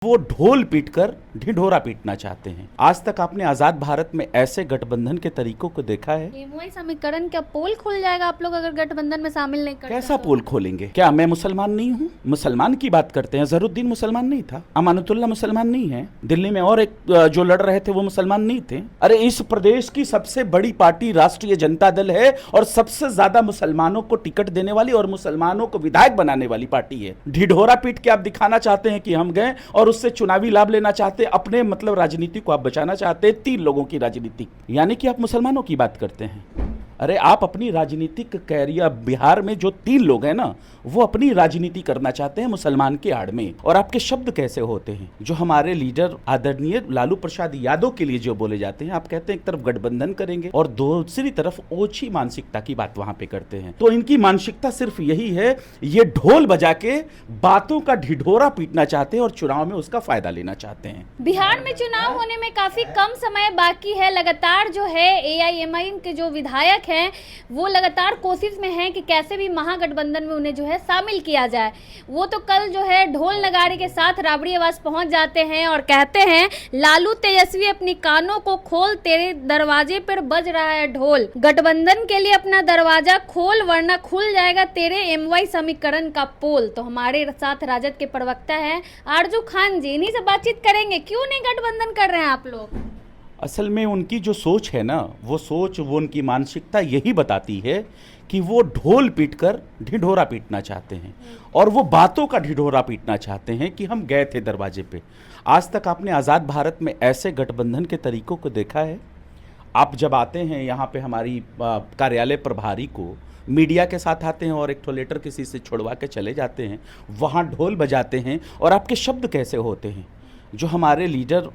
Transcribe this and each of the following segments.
वो ढोल पीटकर ढिढोरा पीटना चाहते हैं। आज तक आपने आजाद भारत में ऐसे गठबंधन के तरीकों को देखा है? एमओआई समीकरण क्या पोल खुल जाएगा आप लोग अगर गठबंधन में शामिल नहीं करते? कैसा पोल खोलेंगे? क्या मैं मुसलमान नहीं हूँ? मुसलमान की बात करते हैं, जहरुद्दीन मुसलमान नहीं था, अमानतुल्लाह मुसलमान नहीं है, दिल्ली में और एक जो लड़ रहे थे वो मुसलमान नहीं थे। अरे इस प्रदेश की सबसे बड़ी पार्टी राष्ट्रीय जनता दल है और सबसे ज्यादा मुसलमानों को टिकट देने वाली और मुसलमानों को विधायक बनाने वाली पार्टी है। ढिढोरा पीट के आप दिखाना चाहते हैं कि हम गए और उससे चुनावी लाभ लेना चाहते, अपने मतलब राजनीति को आप बचाना चाहते, 3 लोगों की राजनीति, यानी कि आप मुसलमानों की बात करते हैं। अरे आप अपनी राजनीतिक कैरियर, बिहार में जो 3 लोग हैं ना, वो अपनी राजनीति करना चाहते हैं मुसलमान के आड़ में। और आपके शब्द कैसे होते हैं जो हमारे लीडर आदरणीय लालू प्रसाद यादव के लिए जो बोले जाते हैं। आप कहते हैं एक तरफ गठबंधन करेंगे और दूसरी तरफ ओछी मानसिकता की बात वहां पे करते हैं। तो इनकी मानसिकता सिर्फ यही है, ये ढोल बजा के बातों का ढिढोरा पीटना चाहते हैं और चुनाव में उसका फायदा लेना चाहते हैं। बिहार में चुनाव होने में काफी कम समय बाकी है। लगातार जो है एआईएमआईएम के जो विधायक हैं वो लगातार कोशिश में हैं कि कैसे भी महागठबंधन में उन्हें जो है शामिल किया जाए। वो तो कल जो है ढोल नगाड़े के साथ राबड़ी आवास पहुंच जाते हैं और कहते हैं, लालू तेजस्वी अपनी कानों को खोल, तेरे दरवाजे पर बज रहा है ढोल। गठबंधन के लिए अपना दरवाजा खोल वरना खुल जाएगा तेरे एमवाई समीकरण का पोल। तो हमारे साथ राजद के प्रवक्ता हैं आरजू खान जी, इन्हीं से बातचीत करेंगे। क्यों नहीं गठबंधन कर रहे हैं आप लोग? असल में उनकी जो सोच है ना, वो उनकी मानसिकता यही बताती है कि वो ढोल पीटकर ढिढोरा पीटना चाहते हैं और वो बातों का ढिढोरा पीटना चाहते हैं कि हम गए थे दरवाजे पे। आज तक आपने आज़ाद भारत में ऐसे गठबंधन के तरीकों को देखा है? आप जब आते हैं यहाँ पे हमारी कार्यालय प्रभारी को मीडिया के साथ आते हैं और एक ठो लेटर किसी से छुड़वा के चले जाते हैं, वहाँ ढोल बजाते हैं और आपके शब्द कैसे होते हैं जो हमारे लीडर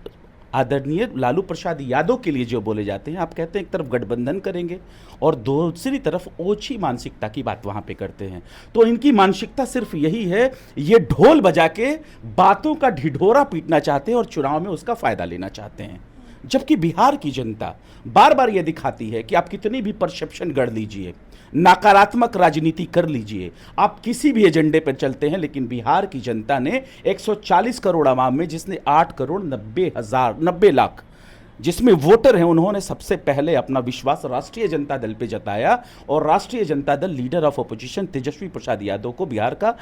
आदरणीय लालू प्रसाद यादव के लिए जो बोले जाते हैं। आप कहते हैं एक तरफ गठबंधन करेंगे और दूसरी तरफ ओछी मानसिकता की बात वहां पे करते हैं। तो इनकी मानसिकता सिर्फ यही है, ये ढोल बजा के बातों का ढिढोरा पीटना चाहते हैं और चुनाव में उसका फायदा लेना चाहते हैं। जबकि बिहार की जनता बार बार ये दिखाती है कि आप कितनी भी परसेप्शन गढ़ लीजिए, नकारात्मक राजनीति कर लीजिए, आप किसी भी एजेंडे पर चलते हैं, लेकिन बिहार की जनता ने 140 करोड़ आवाम में, जिसने 8 करोड़ 90 लाख जिसमें वोटर हैं, उन्होंने सबसे पहले अपना विश्वास राष्ट्रीय जनता दल पे जताया और राष्ट्रीय Janata Dal leader of opposition Tejashwi Prasad Yadav को बिहार का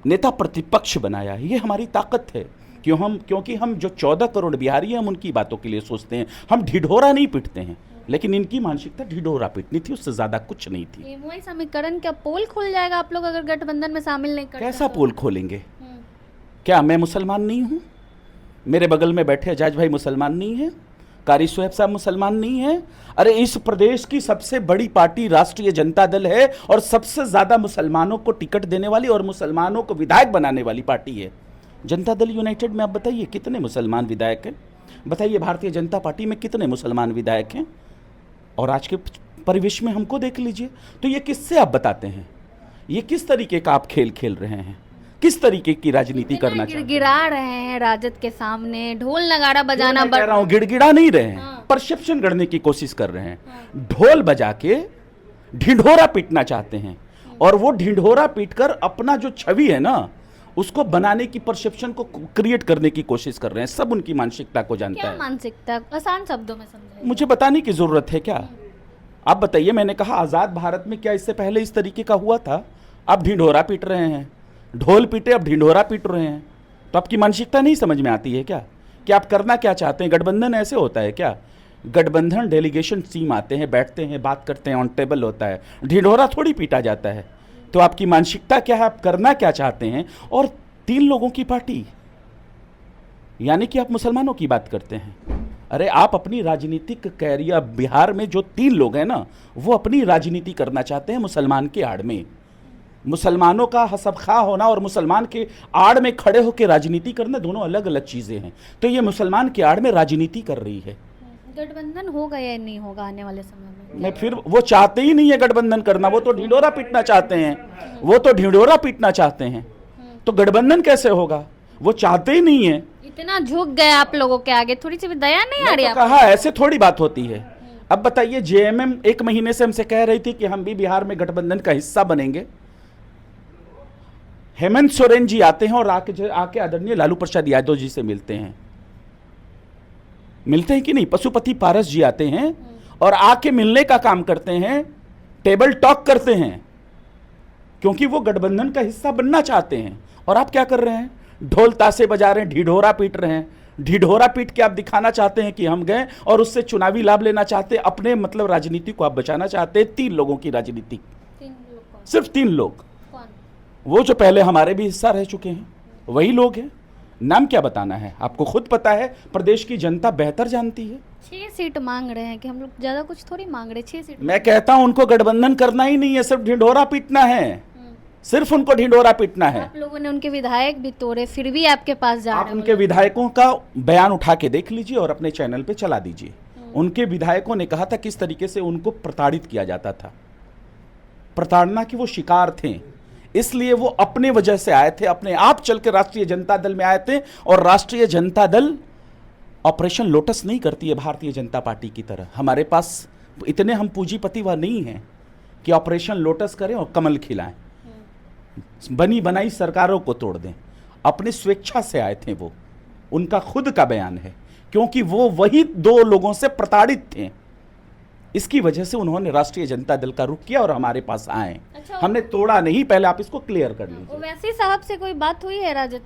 नेता प्रतिपक्ष बनाया। ये हमारी ताकत है। क्योंकि हम जो 14 करोड़ बिहारी हैं, हम उनकी बातों के लिए सोचते हैं, हम ढिढोरा नहीं पीटते हैं। लेकिन इनकी मानसिकता ढिढोरा पीटनी थी, उससे ज्यादा कुछ नहीं थी। एमओआई समीकरण क्या पोल खुल जाएगा आप लोग अगर गठबंधन में शामिल नहीं करते? कैसा पोल खोलेंगे? क्या मैं मुसलमान नहीं हूँ? मेरे बगल में बैठे एजाज भाई मुसलमान नहीं है, कारी सुहेब साहब मुसलमान नहीं है। अरे इस प्रदेश की सबसे बड़ी पार्टी राष्ट्रीय जनता दल है और सबसे ज्यादा मुसलमानों को टिकट देने वाली और मुसलमानों को विधायक बनाने वाली पार्टी है जनता दल यूनाइटेड में। आप बताइए कितने मुसलमान विधायक हैं? बताइए भारतीय जनता पार्टी में कितने मुसलमान विधायक हैं? और आज के परिवेश में हमको देख लीजिए। तो ये किससे आप बताते हैं? ये किस तरीके का आप खेल खेल रहे हैं? किस तरीके की राजनीति करना चाहते हैं? गिड़गिड़ा रहे हैं राजद के सामने, ढोल नगाड़ा बजाना। कह रहा हूँ, गिड़गिड़ा नहीं रहे हैं, परसेप्शन गढ़ने की कोशिश कर रहे हैं। ढोल बजा के ढिढोरा पीटना चाहते हैं और वो ढिढोरा पीटकर अपना जो छवि है ना, उसको बनाने की, परसेप्शन को क्रिएट करने की कोशिश कर रहे हैं। सब उनकी मानसिकता को जानता है। मानसिकता आसान शब्दों में समझाइए। मुझे बताने की जरूरत है क्या? आप बताइए। मैंने कहा आजाद भारत में क्या इससे पहले इस तरीके का हुआ था? आप ढिढोरा पीट रहे हैं, ढोल पीटे, अब ढिढोरा पीट रहे हैं। तो आपकी मानसिकता नहीं समझ में आती है क्या कि आप करना क्या चाहते हैं? गठबंधन ऐसे होता है क्या? गठबंधन डेलीगेशन टीम आते हैं, बैठते हैं, बात करते हैं, ऑन टेबल होता है, ढिढोरा थोड़ी पीटा जाता है। तो आपकी मानसिकता क्या है? आप करना क्या चाहते हैं? और 3 लोगों की पार्टी, यानी कि आप मुसलमानों की बात करते हैं। अरे आप अपनी राजनीतिक कैरियर, बिहार में जो 3 लोग हैं ना, वो अपनी राजनीति करना चाहते हैं मुसलमान के आड़ में। मुसलमानों का हसब खा होना और मुसलमान के आड़ में खड़े होकर राजनीति करना दोनों अलग अलग चीजें हैं। तो ये मुसलमान के आड़ में राजनीति कर रही है। गठबंधन होगा या नहीं होगा आने वाले समय में? नहीं, फिर वो चाहते ही नहीं है गठबंधन करना, वो तो ढिढोरा पीटना चाहते हैं। वो तो ढिढोरा पीटना चाहते हैं, तो गठबंधन कैसे होगा? वो चाहते ही नहीं है। इतना झुक गए आप लोगों के आगे, थोड़ी सी भी दया नहीं आ रही? तो कहा ऐसे थोड़ी बात होती है। अब बताइए, जेएमएम 1 महीने से हमसे कह रही थी कि हम भी बिहार में गठबंधन का हिस्सा बनेंगे। हेमंत सोरेन जी आते हैं और आके आदरणीय लालू प्रसाद यादव जी से मिलते हैं कि नहीं? पशुपति पारस जी आते हैं और आके मिलने का काम करते हैं, टेबल टॉक करते हैं, क्योंकि वो गठबंधन का हिस्सा बनना चाहते हैं। और आप क्या कर रहे हैं? ढोल ताशे बजा रहे हैं, ढिढोरा पीट रहे हैं। ढिढोरा पीट के आप दिखाना चाहते हैं कि हम गए और उससे चुनावी लाभ लेना चाहते हैं, अपने मतलब राजनीति को आप बचाना चाहते हैं। 3 लोगों की राजनीति, 3 लोग कौन? सिर्फ 3 लोग, कौन? वो जो पहले हमारे भी हिस्सा रह चुके हैं, वही लोग हैं। नाम क्या बताना है? आपको खुद पता है, प्रदेश की जनता बेहतर जानती है। 6 सीट मांग रहे हैं कि हम लोग ज्यादा कुछ थोड़ी मांग रहे, 6 सीट। मैं कहता हूं उनको गठबंधन करना ही नहीं है, सिर्फ ढिढोरा पीटना है, सिर्फ उनको ढिढोरा पीटना है। आप लोगों ने उनके विधायक भी तोड़े, फिर भी आपके पास जा रहे आप हैं उनके विधायकों का बयान उठा के देख लीजिए और अपने चैनल पे चला दीजिए। उनके विधायकों ने कहा था किस तरीके से उनको प्रताड़ित किया जाता था, प्रताड़ना के वो शिकार थे, इसलिए वो अपने वजह से आए थे, अपने आप चल के राष्ट्रीय जनता दल में आए थे। और राष्ट्रीय जनता दल ऑपरेशन लोटस नहीं करती है भारतीय जनता पार्टी की तरह। हमारे पास इतने हम पूंजीपति वह नहीं हैं कि ऑपरेशन लोटस करें और कमल खिलाएं, बनी बनाई सरकारों को तोड़ दें। अपनी स्वेच्छा से आए थे वो, उनका खुद का बयान है, क्योंकि वो वही 2 लोगों से प्रताड़ित थे। इसकी वजह से उन्होंने राष्ट्रीय जनता दल का रुख किया और हमारे पास आए। अच्छा, हमने तोड़ा नहीं, पहले आप इसको क्लियर कर लीजिए। ओवैसी साहब से कोई बात हुई है राजद में?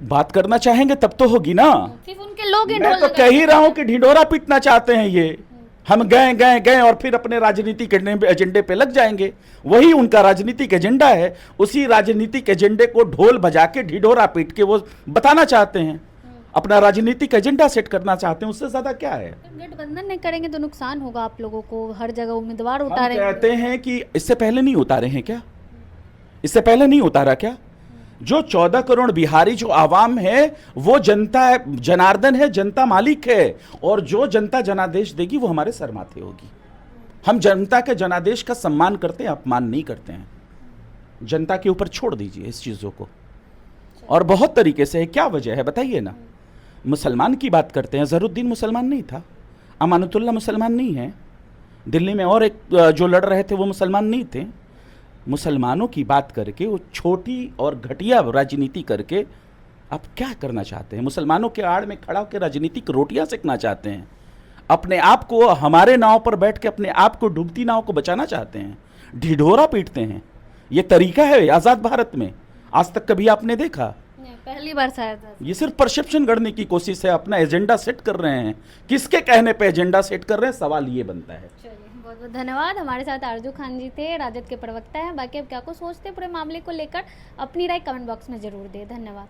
बात करना चाहेंगे तब तो होगी ना। सिर्फ उनके लोग ही मैं ढोल तो लगा कह ही रहे रहा हूं हैं। कि ढिढोरा पीटना चाहते हैं ये। हम गए और फिर अपने राजनीतिक एजेंडे पे लग जाएंगे। वही उनका राजनीतिक एजेंडा है, उसी राजनीतिक एजेंडे को ढोल बजा के ढिढोरा पीट के वो बताना चाहते हैं, अपना राजनीतिक एजेंडा सेट करना चाहते हैं। उससे ज्यादा क्या है? गठबंधन नहीं करेंगे तो नुकसान होगा आप लोगों को, हर जगह उम्मीदवार हम उतारे। कहते हैं कि इससे पहले नहीं उतारे हैं क्या? इससे पहले नहीं उतारा क्या? जो 14 करोड़ बिहारी जो आवाम है वो जनता है, जनार्दन है, जनता मालिक है, और जो जनता जनादेश देगी वो हमारे सर माथे होगी। हम जनता के जनादेश का सम्मान करते हैं, अपमान नहीं करते हैं। जनता के ऊपर छोड़ दीजिए इस चीज़ों को। और बहुत तरीके से है, क्या वजह है बताइए ना। मुसलमान की बात करते हैं, ज़हरुद्दीन मुसलमान नहीं था, अमानतुल्लाह मुसलमान नहीं है, दिल्ली में और एक जो लड़ रहे थे वो मुसलमान नहीं थे। मुसलमानों की बात करके, वो छोटी और घटिया राजनीति करके आप क्या करना चाहते हैं? मुसलमानों के आड़ में खड़ा होकर राजनीतिक रोटियां सेकना चाहते हैं, अपने आप को हमारे नाव पर बैठ के अपने आप को डूबती नाव को बचाना चाहते हैं, ढिढोरा पीटते हैं। ये तरीका है आज़ाद भारत में? आज तक कभी आपने देखा? नहीं, पहली बार शायद। ये सिर्फ परसेप्शन गढ़ने की कोशिश है, अपना एजेंडा सेट कर रहे हैं। किसके कहने पे एजेंडा सेट कर रहे हैं, सवाल ये बनता है। चलिए, बहुत बहुत धन्यवाद। हमारे साथ आरजू खान जी थे, राजद के प्रवक्ता हैं। बाकी अब क्या को सोचते पूरे मामले को लेकर, अपनी राय कमेंट बॉक्स में जरूर दें। धन्यवाद।